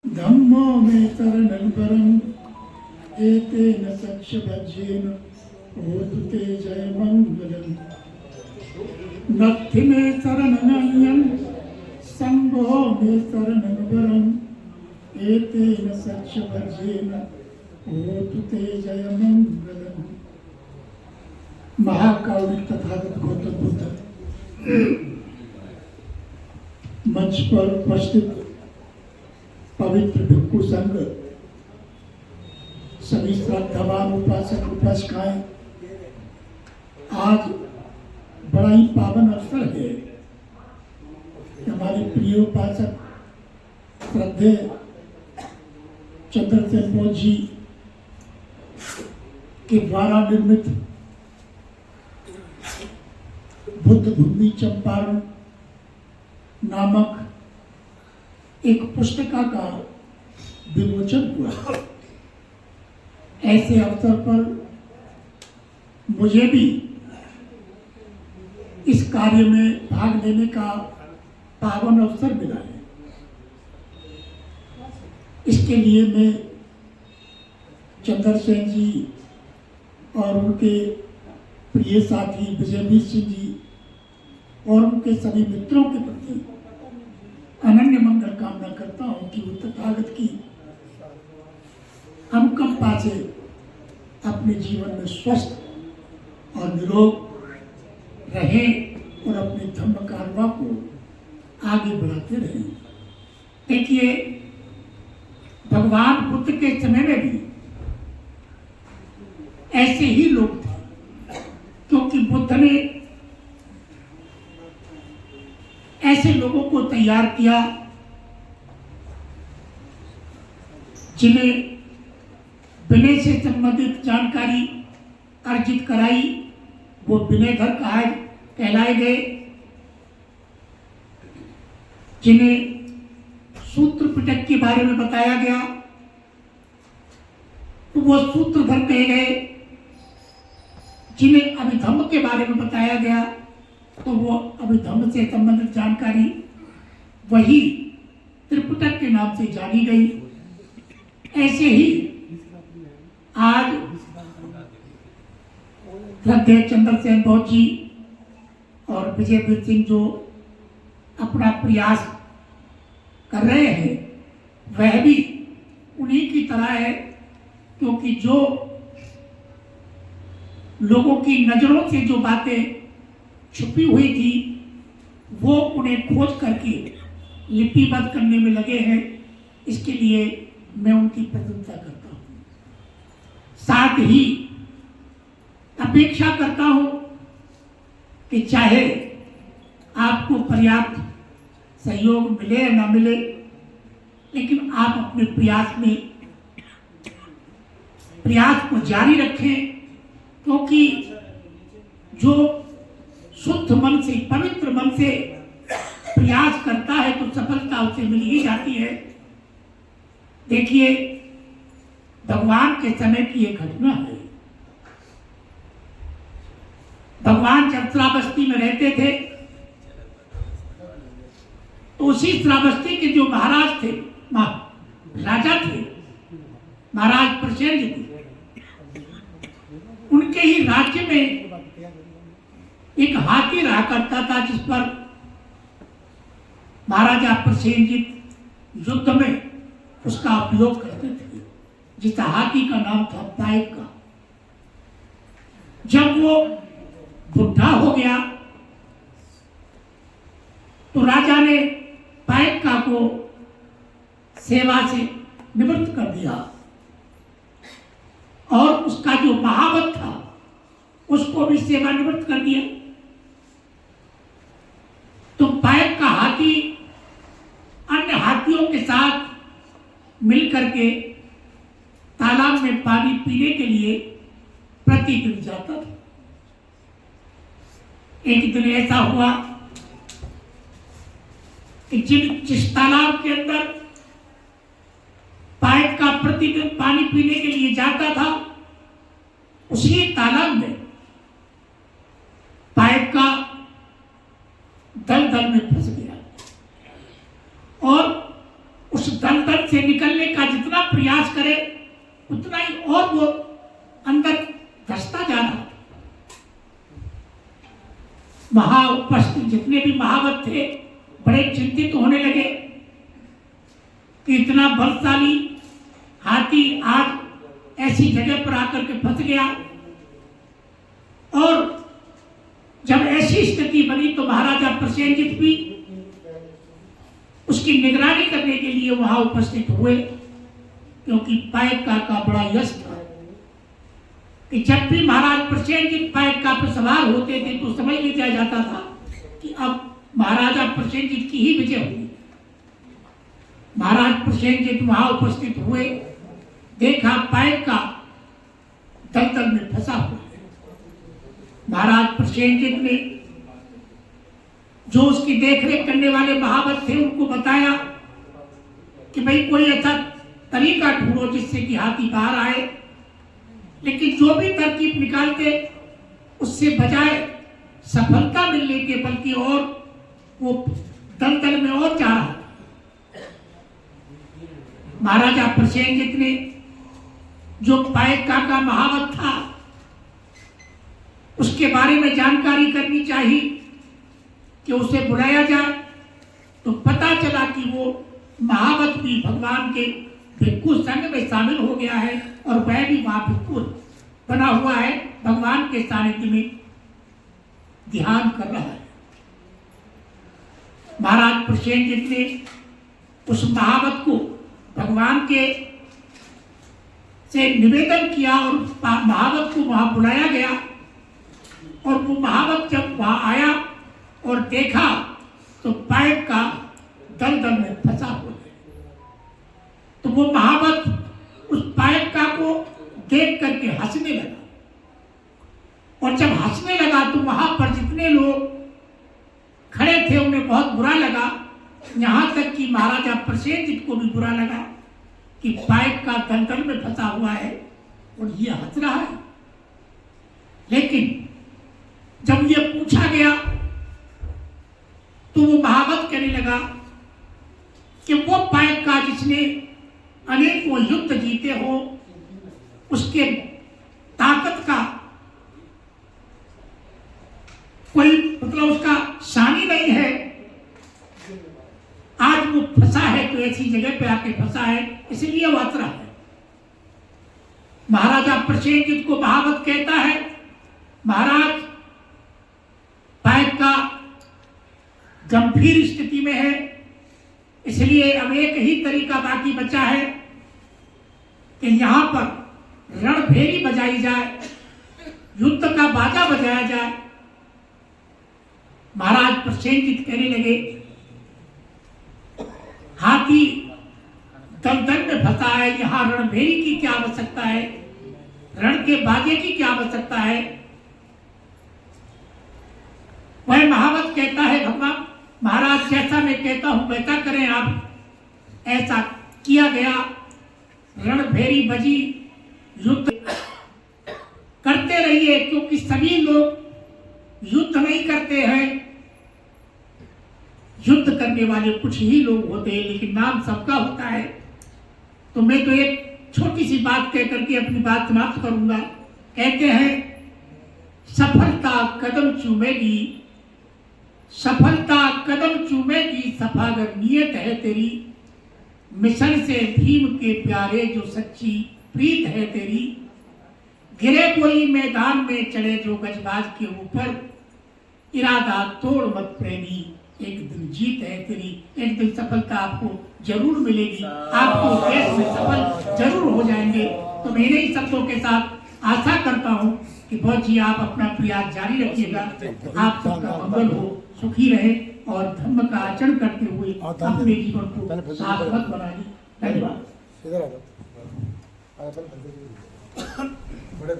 धम्मो मे शरणं एतेन सक्षभज्येन होतु ते जयमङ्गलम्। नत्थि मे शरणमय्यं संगो मे शरणं एतेन सक्षभज्येन होतु ते जयमङ्गलम्। महाकारुणिक तथागत गौतम बुद्ध मंच पर उपस्थित पवित्र भिक्षु संघ, सभी श्रद्धावान उपासक उपासिकाएं, आज बड़ा ही पावन अवसर है कि हमारे प्रिय उपासक श्रद्धेय चंद्रसेन बोस जी के द्वारा निर्मित बुद्ध भूमि चंपारण नामक एक पुस्तिका का विमोचन हुआ। ऐसे अवसर पर मुझे भी इस कार्य में भाग लेने का पावन अवसर मिला है। इसके लिए मैं चंद्रसेन जी और उनके प्रिय साथी विजयवीर सिंह जी और उनके सभी मित्रों के प्रति अनन्य मंगल कामना करता हूं कि वो तथागत की अनुकंपा से अपने जीवन में स्वस्थ और निरोग रहें और अपने धर्म कारवा को आगे बढ़ाते रहें। देखिए, भगवान बुद्ध के समय में भी ऐसे ही लोग थे, क्योंकि बुद्ध ने ऐसे लोगों को तैयार किया जिन्हें विनय से संबंधित जानकारी अर्जित कराई, वो विनयधर कहलाए गए। जिन्हें सूत्र पिटक के बारे में बताया गया तो वो सूत्रधर कहे गए। जिन्हें अभिधम्म के बारे में बताया गया तो वो अभिधम्म से संबंधित जानकारी वही त्रिपिटक के नाम से जानी गई। ऐसे ही आज श्रद्धेय चंद्रसेन बोस जी और विजयवीर सिंह जो अपना प्रयास कर रहे हैं, वह भी उन्हीं की तरह है, क्योंकि जो लोगों की नजरों से जो बातें छुपी हुई थी वो उन्हें खोज करके लिपिबद्ध करने में लगे हैं। इसके लिए मैं उनकी प्रशंसा करता हूं। साथ ही अपेक्षा करता हूं कि चाहे आपको पर्याप्त सहयोग मिले या ना मिले, लेकिन आप अपने प्रयास को जारी रखें, क्योंकि जो शुद्ध मन से, पवित्र मन से प्रयास करता है तो सफलता उसे मिल ही जाती है। देखिए, भगवान के समय की एक घटना है। भगवान जब श्रावस्ती में रहते थे तो उसी श्रावस्ती के जो महाराज थे, राजा थे, महाराज प्रसेनजित थे, उनके ही राज्य में एक हाथी रहा करता था, जिस पर महाराजा प्रसेनजित युद्ध में उसका उपयोग करते थे। जिस हाथी का नाम था पाइक का। जब वो बुढ़ा हो गया तो राजा ने पाइका को सेवा से निवृत्त कर दिया और उसका जो महावत था उसको भी सेवा निवृत्त कर दिया। तो पाइक का हाथी अन्य हाथियों के साथ मिलकर के तालाब में पानी पीने के लिए प्रतिदिन जाता था। एक दिन ऐसा हुआ कि जिस तालाब के अंदर पाइप का प्रतिदिन पानी पीने के लिए जाता था, उसी तालाब में पाइप का दलदल में फंस गया और उस दलदल से निकलने का जितना प्रयास करे उतना ही और वो अंदर धंसता जा रहा। वहां उपस्थित जितने भी महावत थे बड़े चिंतित होने लगे कि इतना बलशाली हाथी आज ऐसी जगह पर आकर के फंस गया। और जब ऐसी स्थिति बनी तो महाराजा प्रसेनजीत भी उसकी निगरानी करने के लिए वहां उपस्थित हुए, क्योंकि पाइका का बड़ा यश था कि जब भी महाराज प्रसेनजीत पाइका पर सवार होते थे तो समझ लिया जाता था कि अब महाराजा प्रसेनजीत की ही विजय हुई। महाराज प्रसेनजीत वहां उपस्थित हुए, देखा पाइका दलदल में फंसा हुआ। महाराज प्रसेनजीत ने जो उसकी देखरेख करने वाले महावत थे उनको बताया कि भाई कोई ऐसा तरीका ढूंढो जिससे कि हाथी बाहर आए। लेकिन जो भी तरकीब निकालते उससे बजाय सफलता मिलने के बल्कि और वो दलदल में और जा रहा। महाराजा प्रसेनजीत ने जो पाइका का महावत था उसके बारे में जानकारी करनी चाहिए कि उसे बुलाया जाए। तो पता चला कि वो महावत भी भगवान के भिक्षु संघ में शामिल हो गया है और वह भी वहां भिक्षु बना हुआ है, भगवान के सानिध्य में ध्यान कर रहा है। महाराज प्रसेनजीत ने उस महावत को भगवान के से निवेदन किया और महावत को वहां बुलाया गया। और वो महावत जब वहां आया और देखा तो पाइप का दलदल में फंसा हुआ है, तो वो महावत उस पाइप का को देख करके हंसने लगा। और जब हंसने लगा तो वहां पर जितने लोग खड़े थे उन्हें बहुत बुरा लगा, यहां तक कि महाराजा प्रसेनजीत को भी बुरा लगा कि पाइप का दलदल में फंसा हुआ है और ये हंस रहा है। लेकिन जब ये पूछा गया तो वो महावत कहने लगा कि वो पाइप का जिसने अनेकों युद्ध जीते हो उसके ताकत का कोई मतलब उसका शानी नहीं है, आज वो फंसा है तो ऐसी जगह पे आके फंसा है इसलिए वो हंस रहा है। महाराजा प्रसेनजीत को महावत कहता है, महाराज पाइप का गंभीर स्थिति में है, इसलिए अब एक ही तरीका बाकी बचा है कि यहां पर रणभेरी बजाई जाए, युद्ध का बाजा बजाया जाए। महाराज प्रसेनजीत कहने लगे, हाथी दलदल में फंसा है, यहां रणभेरी की क्या आवश्यकता है, रण के बाजे की क्या आवश्यकता है। वह महावत कहता है, भगवान महाराज जैसा मैं कहता हूं वैसा करें आप। ऐसा किया गया, रणभेरी बजी, युद्ध करते रहिए, क्योंकि सभी लोग युद्ध नहीं करते हैं, युद्ध करने वाले कुछ ही लोग होते हैं, लेकिन नाम सबका होता है। तो मैं तो एक छोटी सी बात कह करके अपनी बात समाप्त करूंगा। कहते हैं, सफलता कदम चूमेगी, सफलता कदम चूमेगी, सफागर नियत है तेरी, मिशन से भीम के प्यारे जो सच्ची प्रीत है तेरी, गिरे कोई मैदान में चढ़े जो गजबाज के ऊपर, इरादा तोड़ मत प्रेमी, एक दिन जीत है तेरी। एक दिन सफलता आपको जरूर मिलेगी, आपको देश में सफल जरूर हो जाएंगे। तो मेरे ही शब्दों के साथ आशा करता हूँ कि बहुत जी आप अपना प्रयास जारी रखिएगा, आप सबका मंगल हो, सुखी रहे और धर्म का आचरण करते हुए अपने जीवन को सार्थक बनाइए। धन्यवाद। बड़े